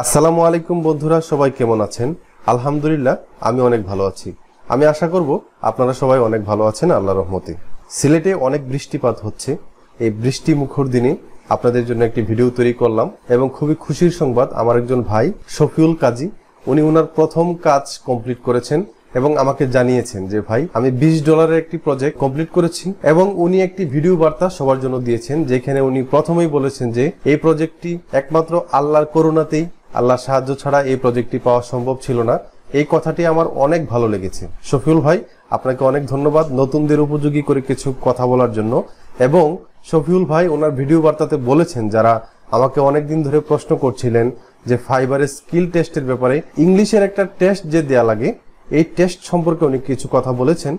আসসালামু আলাইকুম বন্ধুরা, সবাই কেমন আছেন? আলহামদুলিল্লাহ আমি অনেক ভালো আছি। আমি আশা করব আপনারা সবাই অনেক ভালো আছেন আল্লাহর রহমতে। সিলেটে অনেক বৃষ্টিপাত হচ্ছে। এই বৃষ্টি মুখর দিনে আপনাদের জন্য একটি ভিডিও তৈরি করলাম এবং খুবই খুশির সংবাদ, আমার একজন ভাই শফিউল কাজী উনি ওনার প্রথম কাজ কমপ্লিট করেছেন এবং আমাকে জানিয়েছেন যে ভাই আমি $20 একটি প্রজেক্ট কমপ্লিট করেছি। এবং উনি একটি ভিডিও বার্তা সবার জন্য দিয়েছেন, যেখানে উনি প্রথমেই বলেছেন যে এই প্রজেক্টটি একমাত্র আল্লাহর করুণাতেই, আল্লাহর সাহায্য ছাড়া এই প্রজেক্টটি পাওয়া সম্ভব ছিল না। এই কথাটি আমার অনেক ভালো লেগেছে। শফিউল ভাই, আপনাকে অনেক ধন্যবাদ নতুনদের উপযোগী করে কিছু কথা বলার জন্য। এবং শফিউল ভাই ওনার ভিডিও বার্তাতে বলেছেন, যারা আমাকে অনেকদিন ধরে প্রশ্ন করছিলেন যে ফাইবারের স্কিল টেস্টের ব্যাপারে ইংলিশের একটা টেস্ট যে দেয়া লাগে, এই টেস্ট সম্পর্কে উনি কিছু কথা বলেছেন।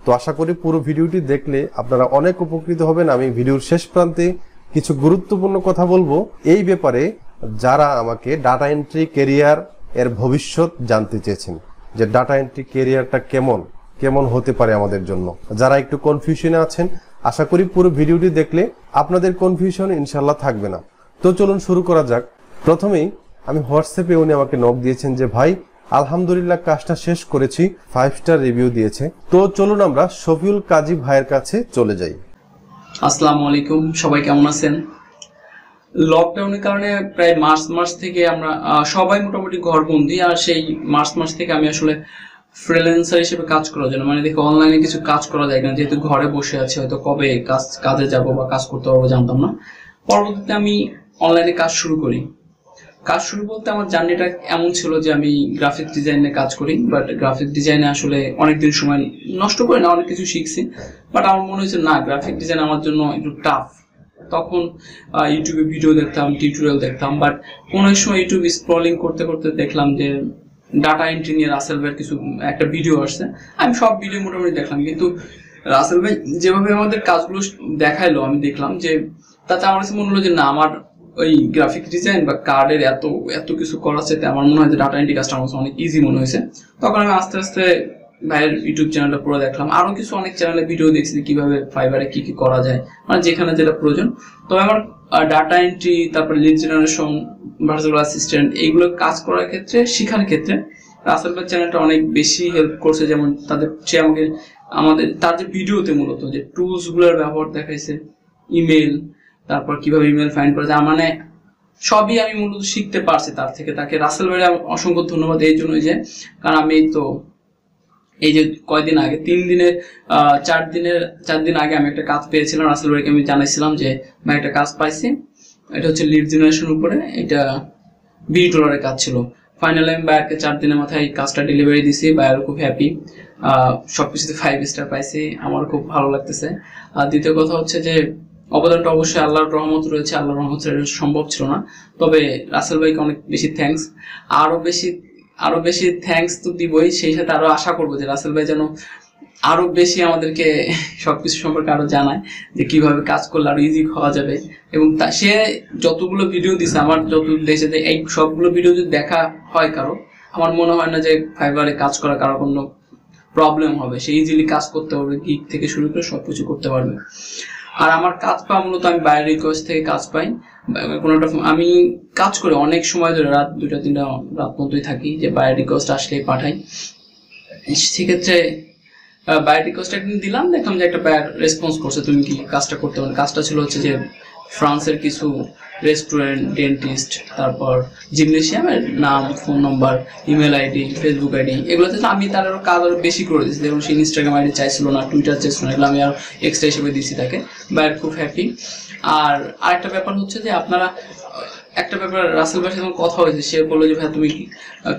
তো আশা করি পুরো ভিডিওটি দেখলে আপনারা অনেক উপকৃত হবেন। আমি ভিডিওর শেষ প্রান্তে কিছু গুরুত্বপূর্ণ কথা বলবো এই ব্যাপারে, যারা আমাকে ডাটা এন্ট্রি ক্যারিয়ার এর ভবিষ্যৎ জানতে চেয়েছেন, যে ডাটা এন্ট্রি ক্যারিয়ারটা কেমন হতে পারে আমাদের জন্য। যারা একটু কনফিউশনে আছেন, আশা করি পুরো ভিডিওটি দেখলে আপনাদের কনফিউশন ইনশাল্লাহ থাকবে না। তো চলুন শুরু করা যাক। প্রথমেই আমি হোয়াটসঅ্যাপে উনি আমাকে নক দিয়েছেন যে ভাই আলহামদুলিল্লাহ কাজটা শেষ করেছি, 5 স্টার রিভিউ দিয়েছে। তো চলুন আমরা শফিউল কাজী ভাইয়ের কাছে চলে যাই। আসসালামু আলাইকুম, সবাই কেমন আছেন? লকডাউনের কারণে প্রায় মার্চ থেকে আমরা সবাই মোটামুটি ঘরবন্দি, আর সেই মার্চ থেকে আমি আসলে ফ্রিল্যান্সার হিসেবে কাজ করার জন্য, মানে দেখো অনলাইনে কিছু কাজ করা যায় না, যেহেতু ঘরে বসে আছে, হয়তো কবে কাজে যাব বা কাজ করতে পারবো জানতাম না। পরবর্তীতে আমি অনলাইনে কাজ শুরু করি। কাজ শুরু বলতে আমার জার্নিটা এমন ছিল যে আমি গ্রাফিক ডিজাইনে কাজ করি, বাট গ্রাফিক ডিজাইনে আসলে অনেকদিন সময় নষ্ট করে না, অনেক কিছু শিখছি, বাট আমার মনে হয়েছে না, গ্রাফিক ডিজাইন আমার জন্য একটু টাফ। তখন ইউটিউবে ভিডিও দেখতাম, টিউটোরিয়াল দেখতাম, বাট কোনো সময় ইউটিউব স্ক্রলিং করতে করতে দেখলাম যে ডাটা এন্ট্রি নিয়ে রাসেল ভাইয়ের কিছু একটা ভিডিও আসছে। আমি সব ভিডিও মোটামুটি দেখলাম, কিন্তু রাসেল ভাই যেভাবে আমাদের কাজগুলো দেখাইলো, আমি দেখলাম যে তাতে আমার কাছে মনে হলো যে না, আমার ওই গ্রাফিক ডিজাইন বা কার্ডের এত কিছু করার চাইতে আমার মনে হয় যে ডাটা এন্ট্রি কাজটা আমার অনেক ইজি মনে হয়েছে। তখন আমি আস্তে আস্তে ভাইয়ের ইউটিউব চ্যানেলটা পুরো দেখলাম, আরো কিছু অনেক চ্যানেলে ভিডিও দেখছি কিভাবে ফাইবারে কি করা যায়, মানে যেখানে যেটা প্রয়োজন। তবে আমার ডাটা এন্ট্রি, তারপর লিড জেনারেশন, ভার্চুয়াল অ্যাসিস্ট্যান্ট, এইগুলো কাজ করার ক্ষেত্রে, শেখার ক্ষেত্রে রাসেল ভাইয়ের চ্যানেলটা অনেক বেশি হেল্প করছে। যেমন তার যে ভিডিওতে মূলত যে টুলস গুলোর ব্যবহার দেখাইছে, ইমেল, তারপর কিভাবে ইমেল ফাইন্ড করা যায়, মানে সবই আমি মূলত শিখতে পারছি তার থেকে। তাকে রাসেল ভাইয়ের অসংখ্য ধন্যবাদ এই জন্য যে, কারণ আমি তো এই যে কয়দিন আগে 4 দিন আগে আমি একটা কাজ পেয়েছিলাম। রাসেল ভাইকে আমি জানাইছিলাম যে ভাই একটা কাজ পাইছি, এটা হচ্ছে লিড জেনারেশনের উপরে, এটা $20 কাজ ছিল। ফাইনালি আমি ভাইয়ারকে 4 দিনের মাথায় এই কাজটা ডেলিভারি দিছি। ভাইয়ারও খুব হ্যাপি, সবকিছুতে 5 স্টার পাইছি, আমার খুব ভালো লাগতেছে। আর দ্বিতীয় কথা হচ্ছে যে অবদানটা অবশ্যই আল্লাহর রহমত রয়েছে, আল্লাহর রহমত সম্ভব ছিল না। তবে রাসেল ভাইকে অনেক বেশি থ্যাঙ্কস, আরো বেশি থ্যাঙ্কস তো দিবই, সেই সাথে আরো আশা করবো যে রাসেল ভাই যেন আরো বেশি আমাদেরকে সবকিছু সম্পর্কে আরো জানায়, যে কিভাবে কাজ করলে আরো ইজি হওয়া যাবে। এবং সে যতগুলো ভিডিও দিছে, আমার যত দেখছে যে এই সবগুলো ভিডিও যদি দেখা হয় কারো, আমার মনে হয় না যে ফাইবারে কাজ করা কারো কোনো প্রবলেম হবে। সে ইজিলি কাজ করতে পারবে, গিগ থেকে শুরু করে সবকিছু করতে পারবে। আর আমার কাজ পাওয়া মূলত আমি বাইরের রিকোয়েস্ট থেকে কাজ পাই। আমি কাজ করে অনেক সময় ধরে রাত 2-3টা রাত পর্যন্তই থাকি, যে বাইরের রিকোয়েস্ট আসলেই পাঠাই। সেক্ষেত্রে বাইরের রিকোয়েস্ট একদিন দিলাম, দেখলাম যে একটা বাইর রেসপন্স করছে, তুমি কি কাজটা করতে পারো। কাজটা ছিল হচ্ছে যে ফ্রান্সের কিছু রেস্টুরেন্ট, ডেন্টিস্ট, তারপর জিমনেশিয়ামের নাম, ফোন নম্বর, ইমেল আইডি, ফেসবুক আইডি, এগুলোতে আমি তার আরো কাজ আরো বেশি করে দিচ্ছি। এবং সে ইনস্টাগ্রাম আইডি চাইছিল না, টুইটার চাইছিল না, এগুলো আমি আরো এক্সট্রা হিসেবে দিচ্ছি তাকে। বাইরে খুব হ্যাপি। আর আরেকটা ব্যাপার হচ্ছে যে আপনারা, একটা ব্যাপার রাসেল ভাইয়ের সাথে কথা হয়েছে, সে বললো যে ভাই তুমি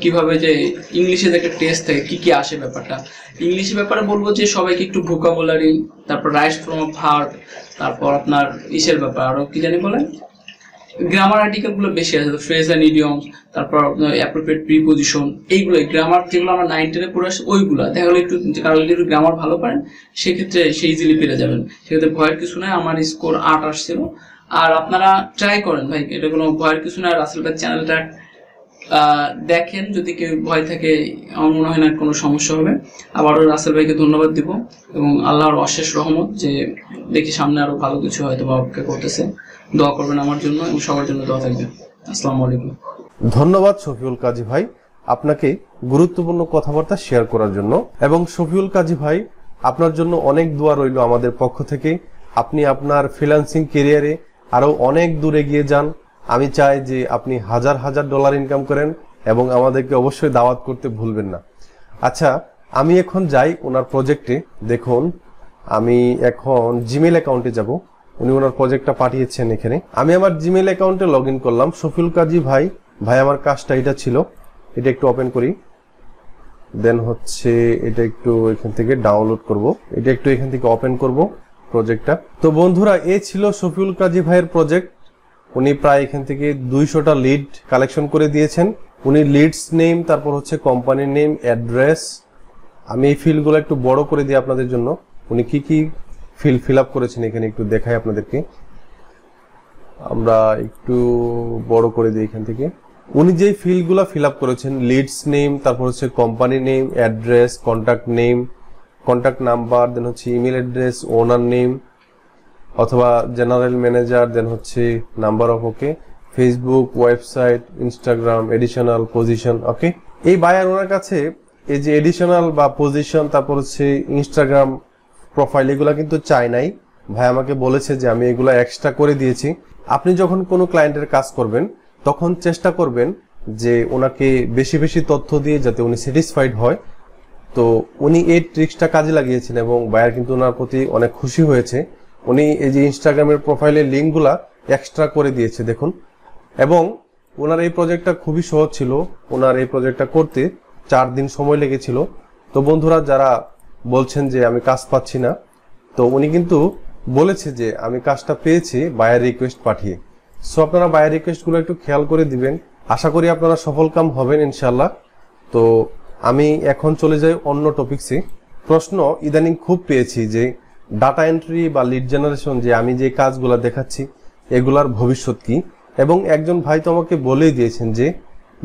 কিভাবে যে ইংলিশে যে একটা টেস্ট থাকে কি আসে ব্যাপারটা। ইংলিশের ব্যাপারে বলবো যে সবাইকে একটু ভোকাবুলারি, তারপর রাইট ফ্রম ভার্ব, তারপর আপনার ইসের ব্যাপার আরো কি জানি বলেন, গ্রামার আর্টিকেল গুলো বেশি আছে, ফ্রেজ এন্ড ইডিয়মস, তারপর আপনার অ্যাপ্রোপ্রিয়েট প্রিপোজিশন, এইগুলো গ্রামার যেগুলো আমরা 9-10-এ পড়ে আসি, ওইগুলো দেখা গেলে একটু, কারণ যদি একটু গ্রামার ভালো পারেন সেক্ষেত্রে সে ইজিলি পেরে যাবেন। সেক্ষেত্রে ভয়ের কিছু নাই, আমার স্কোর 8 আসছিল। আর আপনারা ট্রাই করেন ভাই, এটা কোনো ভয়ের কিছু না। রাসেল ভাই চ্যানেলটা দেখেন, যদি কেউ ভয় থাকে আমার মনে হয় না কোনো সমস্যা হবে। আবারও রাসেল ভাইকে ধন্যবাদ দিব, এবং আল্লাহর অশেষ রহমত যে দেখি সামনে আরো ভালো কিছু হয়তো বা অপেক্ষা করতেছে। দোয়া করবেন আমার জন্য এবং সবার জন্য দোয়া থাকবে। আসসালামু আলাইকুম। ধন্যবাদ শফিউল কাজী ভাই আপনাকে গুরুত্বপূর্ণ কথাবার্তা শেয়ার করার জন্য। এবং শফিউল কাজী ভাই আপনার জন্য অনেক দোয়া রইল আমাদের পক্ষ থেকে। আপনি আপনার ফ্রিল্যান্সিং ক্যারিয়ারে আরো অনেক দূর এগিয়ে যান। আমি চাই যে আপনি হাজার হাজার ডলার ইনকাম করেন এবং আমাদেরকে অবশ্যই দাওয়াত করতে ভুলবেন না। আচ্ছা, আমি এখন যাই ওনার প্রজেক্টে। দেখুন, আমি এখন জিমেইল অ্যাকাউন্টে যাব। উনি ওনার প্রজেক্টটা পাঠিয়েছেন এখানে। আমি আমার জিমেইল অ্যাকাউন্টে লগ ইন করলাম। শফিউল কাজী ভাই আমার কাজটা এটা ছিল। এটা একটু ওপেন করি। দেন হচ্ছে এটা একটু এখান থেকে ডাউনলোড করব। এটা একটু এখান থেকে ওপেন করব প্রজেক্টটা। তো বন্ধুরা, এই ছিল শফিউল কাজী ভাইয়ের প্রজেক্ট। উনি প্রায় এখান থেকে 200টা লিড কালেকশন করে দিয়েছেন। উনি লিডস নেম, তারপর হচ্ছে কোম্পানির নেম, অ্যাড্রেস। আমি এই ফিল্ডগুলো একটু বড় করে দিই আপনাদের জন্য। উনি কি কি ফিল আপ করেছেন এখানে একটু দেখাই আপনাদেরকে। আমরা একটু বড় করে দিই এখান থেকে। উনি যে ফিল্ডগুলো ফিল আপ করেছেন, লিডস নেম, তারপর হচ্ছে company name, address, contact name, contact number, then হচ্ছে ইমেল অ্যাড্রেস, ওনার নেম অথবা জেনারেল ম্যানেজার, দেন হচ্ছে number of okay, Facebook, website, Instagram, additional, position. Okay, এই বায়ার ওনার কাছে এই যে এডিশনাল বা পজিশন, তারপর হচ্ছে ইনস্টাগ্রাম প্রোফাইল, এগুলা কিন্তু চাই নাই। ভাই আমাকে বলেছে যে আমি এগুলা এক্সট্রা করে দিয়েছি। আপনি যখন কোনো ক্লায়েন্টের কাজ করবেন তখন চেষ্টা করবেন যে ওনাকে বেশি বেশি তথ্য দিয়ে যাতে উনি স্যাটিসফাইড হয়। তো উনি এই ট্রিক্সটা কাজে লাগিয়েছেন এবং বায়ার কিন্তু ওনার প্রতি অনেক খুশি হয়েছে। উনি এই যে ইনস্টাগ্রামের প্রোফাইলের লিঙ্কগুলা এক্সট্রা করে দিয়েছে দেখুন। এবং ওনার এই প্রজেক্টটা খুবই সহজ ছিল। ওনার এই প্রজেক্টটা করতে 4 দিন সময় লেগেছিল। তো বন্ধুরা, যারা বলছেন যে আমি কাজ পাচ্ছি না, তো উনি কিন্তু বলেছে যে আমি কাজটা পেয়েছি বায়ার রিকোয়েস্ট পাঠিয়ে। সো আপনারা বায়ার রিকোয়েস্টগুলো একটু খেয়াল করে দিবেন। আশা করি আপনারা সফলকাম হবেন ইনশাল্লাহ। তো আমি এখন চলে যাই অন্য টপিকসে। প্রশ্ন ইদানিং খুব পেয়েছি যে ডাটা এন্ট্রি বা লিড জেনারেশন, যে আমি যে কাজগুলো দেখাচ্ছি এগুলার ভবিষ্যৎ কি। এবং একজন ভাই তো আমাকে বলেই দিয়েছেন যে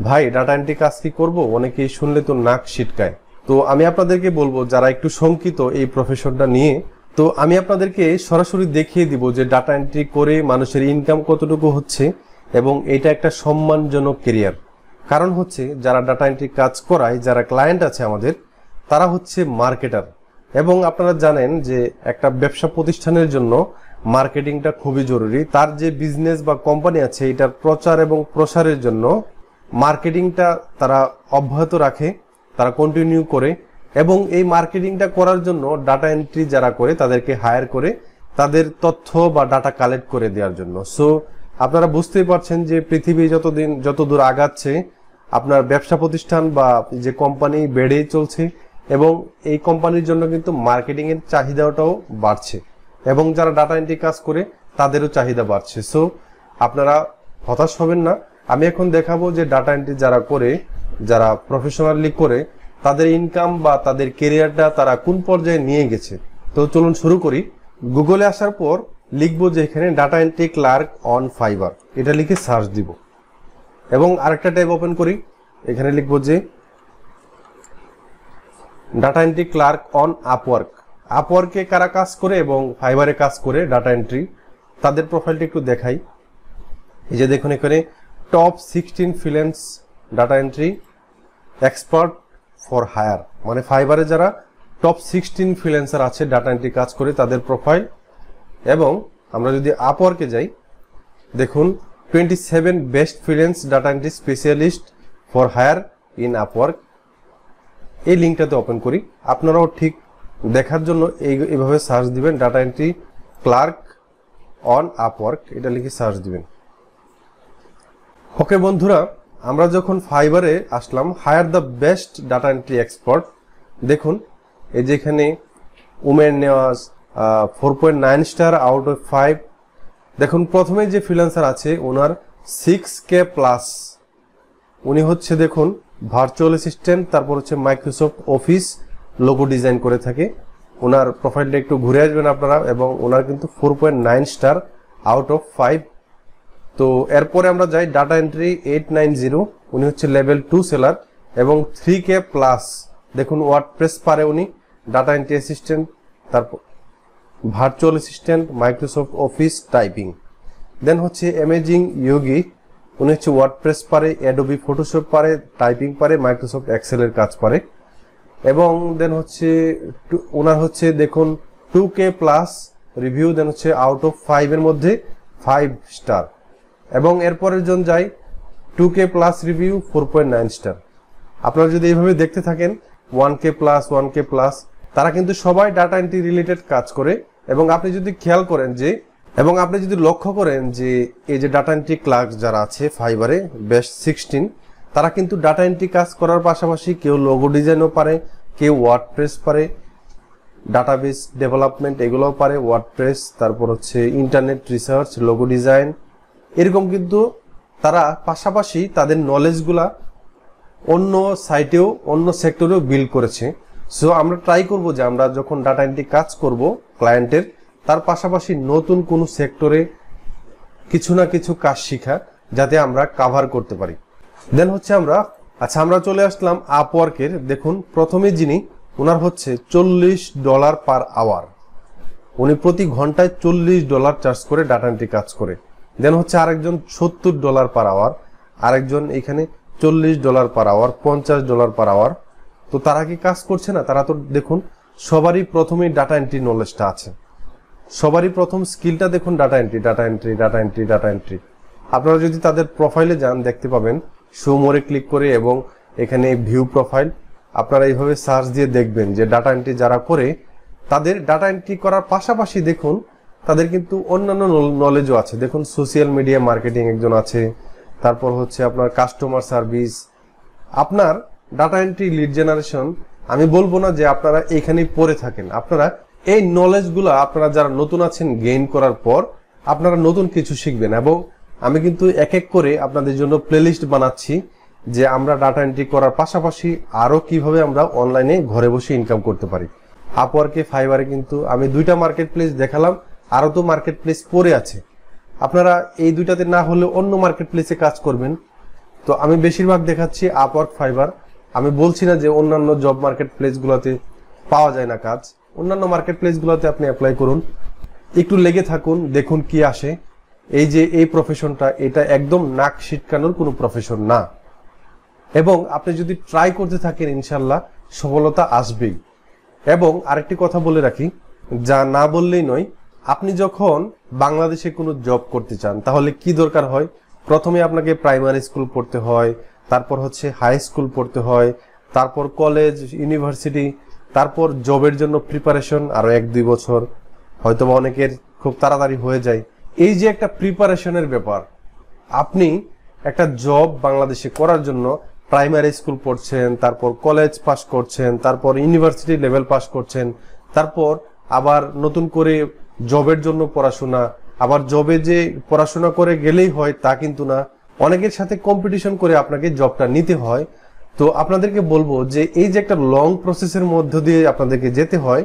ভাই ডাটা এন্ট্রি কাজ কি করবো, অনেকেই শুনলে তো নাক ছিটকায়। তো আমি আপনাদেরকে বলবো যারা একটু শঙ্কিত এই প্রফেশনটা নিয়ে, তো আমি আপনাদেরকে সরাসরি দেখিয়ে দিব যে ডাটা এন্ট্রি করে মানুষের ইনকাম কতটুকু হচ্ছে এবং এটা একটা সম্মানজনক ক্যারিয়ার। কারণ হচ্ছে যারা ডাটা এন্ট্রি কাজ করায়, যারা ক্লায়েন্ট আছে আমাদের, তারা হচ্ছে মার্কেটার। এবং আপনারা জানেন যে একটা ব্যবসা প্রতিষ্ঠানের জন্য মার্কেটিংটা খুবই জরুরি। তার যে বিজনেস বা কোম্পানি আছে এটার প্রচার এবং প্রসারের জন্য মার্কেটিংটা তারা অব্যাহত রাখে, তারা কন্টিনিউ করে। এবং এই মার্কেটিংটা করার জন্য ডাটা এন্ট্রি যারা করে তাদেরকে হায়ার করে তাদের তথ্য বা ডাটা কালেক্ট করে দেওয়ার জন্য। সো আপনারা বুঝতেই পারছেন যে পৃথিবী যত দূর আগাচ্ছে, আপনার ব্যবসা প্রতিষ্ঠান বা যে কোম্পানি বেড়েই চলছে এবং এই কোম্পানির জন্য কিন্তু মার্কেটিং এর চাহিদাটাও বাড়ছে এবং যারা ডাটা এন্ট্রি কাজ করে তাদেরও চাহিদা বাড়ছে। সো আপনারা হতাশ হবেন না। আমি এখন দেখাবো যে ডাটা এন্ট্রি যারা করে, যারা প্রফেশনালি করে, তাদের ইনকাম বা তাদের ক্যারিয়ারটা তারা কোন পর্যায়ে নিয়ে গেছে। তো চলুন শুরু করি। গুগলে আসার পর লিখবো যে এখানে data entry clerk on Fiverr, এটা লিখে সার্চ দিব এবং আরেকটা ট্যাব ওপেন করি। এখানে লিখবো যে data entry clerk on Upwork. আপওয়ার্কে কারা কাজ করে এবং ফাইবারে কাজ করে ডাটা এন্ট্রি, তাদের প্রোফাইলটা একটু দেখাই। এই যে দেখুন এখানে top 16 freelance data entry expert for hire, মানে ফাইবারে যারা টপ 16 ফ্রিল্যান্সার আছে ডাটা এন্ট্রি কাজ করে তাদের প্রোফাইল। এবং আমরা যদি আপওয়ার্কে যাই, দেখুন 27 best freelance data entry specialist for hire in Upwork. এই লিঙ্কটাতে ওপেন করি। আপনারাও ঠিক দেখার জন্য এইভাবে সার্চ দিবেন data entry clerk on Upwork, এটা লিখে সার্চ দিবেন। ওকে বন্ধুরা, আমরা যখন ফাইবারে আসলাম, hire the best data entry expert, দেখুন এই যে এখানে Umen Newaz 4.9 star out of 5। দেখুন প্রথমে যে ফ্রিল্যান্সার আছে ওনার 6K প্লাস। উনি হচ্ছে দেখুন ভার্চুয়াল অ্যাসিস্ট্যান্ট, তারপর হচ্ছে মাইক্রোসফট অফিস লোগো ডিজাইন করে থাকে। ওনার প্রোফাইলটা একটু ঘুরে আসবেন আপনারা, এবং ওনার কিন্তু 4.9 স্টার আউট অফ 5। তো এরপরে আমরা যাই ডাটা এন্ট্রি 890, উনি হচ্ছে লেভেল 2 সেলার এবং 3K প্লাস। দেখুন ওয়ার্ডপ্রেস পারে উনি, ডাটা এন্ট্রি অ্যাসিস্ট্যান্ট, তারপর virtual assistant, Microsoft Office typing. Then হচ্ছে অ্যামেজিং ইয়োগি উনি হচ্ছে ওয়ার্ডপ্রেস পারে, অ্যাডোবি ফটোশপ পারে, টাইপিং পারে, মাইক্রোসফট এক্সেলের কাজ পারে। এবং দেন হচ্ছে ওনার হচ্ছে দেখুন 2K প্লাস রিভিউ, দেন হচ্ছে আউট অফ 5 এর মধ্যে 5 স্টার। এবং এরপরের জন যাই 2K প্লাস রিভিউ 4.9 স্টার। আপনারা যদি এইভাবে দেখতে থাকেন 1K প্লাস 1K প্লাস, তারা কিন্তু সবাই ডাটা এন্ট্রি রিলেটেড কাজ করে। এবং আপনি যদি খেয়াল করেন যে, এবং আপনি যদি লক্ষ্য করেন যে এই যে ডাটা এন্ট্রি ক্লার্ক যারা আছে ফাইবারে বেস্ট 16, তারা কিন্তু ডাটা এন্ট্রি কাজ করার পাশাপাশি কেউ লোগো ডিজাইনও পারে, কেউ ওয়ার্ডপ্রেস পারে, ডাটাবেস ডেভেলপমেন্ট এগুলোও পারে, ওয়ার্ডপ্রেস, তারপর হচ্ছে ইন্টারনেট রিসার্চ, লোগো ডিজাইন, এরকম কিন্তু তারা পাশাপাশি তাদের নলেজগুলা অন্য সাইটেও অন্য সেক্টরেও বিল্ড করেছে। সো আমরা ট্রাই করব যে আমরা যখন ডাটা এন্ট্রি কাজ করব ক্লায়েন্টের, তার পাশাপাশি নতুন কোনো সেক্টরে কিছু না কিছু কাজ শিখা, যাতে আমরা কাভার করতে পারি। দেন হচ্ছে আমরা চলে আসলাম আপওয়ার্কের। দেখুন প্রথমে যিনি, ওনার হচ্ছে $40 পার আওয়ার, উনি প্রতি ঘন্টায় $40 চার্জ করে ডাটা এন্ট্রি কাজ করে। দেন হচ্ছে আরেকজন $70 পার আওয়ার, আরেকজন এখানে $40 পার আওয়ার, $50 পার আওয়ার। তো তারা কি কাজ করছে না? তারা তো দেখুন সবারই প্রথমেই ডাটা এন্ট্রি নলেজটা আছে, সবারই প্রথম স্কিলটা দেখুন data entry, data entry, data entry, data entry. আপনারা যদি তাদের প্রোফাইলে যান দেখতে পাবেন, শো মোরে ক্লিক করে এবং এখানে ভিউ প্রোফাইল, আপনারা এইভাবে সার্চ দিয়ে দেখবেন যে ডাটা এন্ট্রি যারা করে, তাদের ডাটা এন্ট্রি করার পাশাপাশি দেখুন তাদের কিন্তু অন্যান্য নলেজও আছে। দেখুন সোশ্যাল মিডিয়া মার্কেটিং একজন আছে, তারপর হচ্ছে আপনার কাস্টমার সার্ভিস, আপনার ডাটা এন্ট্রি, লিড জেনারেশন। আমি বলবো না যে আপনারা এখানেই পড়ে থাকেন, আপনারা এই নলেজগুলো আপনারা যারা নতুন আছেন গেইন করার পর আপনারা নতুন কিছু শিখবেন। এবং আমি কিন্তু এক এক করে আপনাদের জন্য প্লেলিস্ট বানাচ্ছি যে আমরা ডাটা এন্ট্রি করার পাশাপাশি আরো কিভাবে আমরা অনলাইনে ঘরে বসে ইনকাম করতে পারি। আপওয়ার্কে, ফাইবারে কিন্তু আমি 2টা মার্কেট প্লেস দেখালাম, আরো তো মার্কেট প্লেস পড়ে আছে। আপনারা এই 2টাতে না হলে অন্য মার্কেট প্লেসে কাজ করবেন। তো আমি বেশিরভাগ দেখাচ্ছি আপওয়ার্ক, ফাইবার। আমি বলছি না যে অন্যান্য জব মার্কেট প্লেসগুলোতে পাওয়া যায় না কাজ, অন্যান্য মার্কেট প্লেসগুলোতে আপনি অ্যাপ্লাই করুন, একটু লেগে থাকুন, দেখুন কি আসে। এই যে এই প্রফেশনটা, এটা একদম নাক সিটকানোর কোনো প্রফেশন না। এবং আপনি যদি ট্রাই করতে থাকেন ইনশাল্লাহ সফলতা আসবেই। এবং আরেকটি কথা বলে রাখি, যা না বললেই নয়, আপনি যখন বাংলাদেশে কোনো জব করতে চান তাহলে কি দরকার হয়? প্রথমে আপনাকে প্রাইমারি স্কুল পড়তে হয়, তারপর হচ্ছে হাই স্কুল পড়তে হয়, তারপর কলেজ, ইউনিভার্সিটি, তারপর জবের জন্য প্রিপারেশন আরো 1-2 বছর, হয়তোবা অনেকের খুব তাড়াতাড়ি হয়ে যায়। এই যে একটা প্রিপারেশনের ব্যাপার, আপনি একটা জব বাংলাদেশে করার জন্য প্রাইমারি স্কুল পড়ছেন, তারপর কলেজ পাস করছেন, তারপর ইউনিভার্সিটি লেভেল পাস করছেন, তারপর আবার নতুন করে জবের জন্য পড়াশোনা, আবার জবে যে পড়াশোনা করে গেলেই হয় তা কিন্তু না, অনেকের সাথে কম্পিটিশন করে আপনাকে জবটা নিতে হয়। তো আপনাদেরকে বলবো যে এই যে একটা লং প্রসেসের মধ্য দিয়ে আপনাদেরকে যেতে হয়।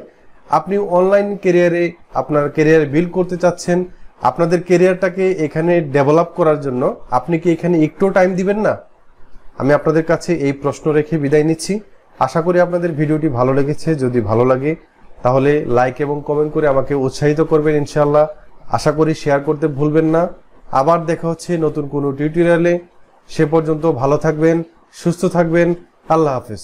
আপনি অনলাইন ক্যারিয়ারে আপনার ক্যারিয়ার বিল্ড করতে চাচ্ছেন, আপনাদের ক্যারিয়ারটাকে এখানে ডেভেলপ করার জন্য আপনি কি এখানে একটু টাইম দিবেন না? আমি আপনাদের কাছে এই প্রশ্ন রেখে বিদায় নিচ্ছি। আশা করি আপনাদের ভিডিওটি ভালো লেগেছে। যদি ভালো লাগে তাহলে লাইক এবং কমেন্ট করে আমাকে উৎসাহিত করবেন ইনশাআল্লাহ। আশা করি শেয়ার করতে ভুলবেন না। আবার দেখা হচ্ছে নতুন কোনো টিউটোরিয়ালে। সে পর্যন্ত ভালো থাকবেন, সুস্থ থাকবেন। আল্লাহ হাফেজ।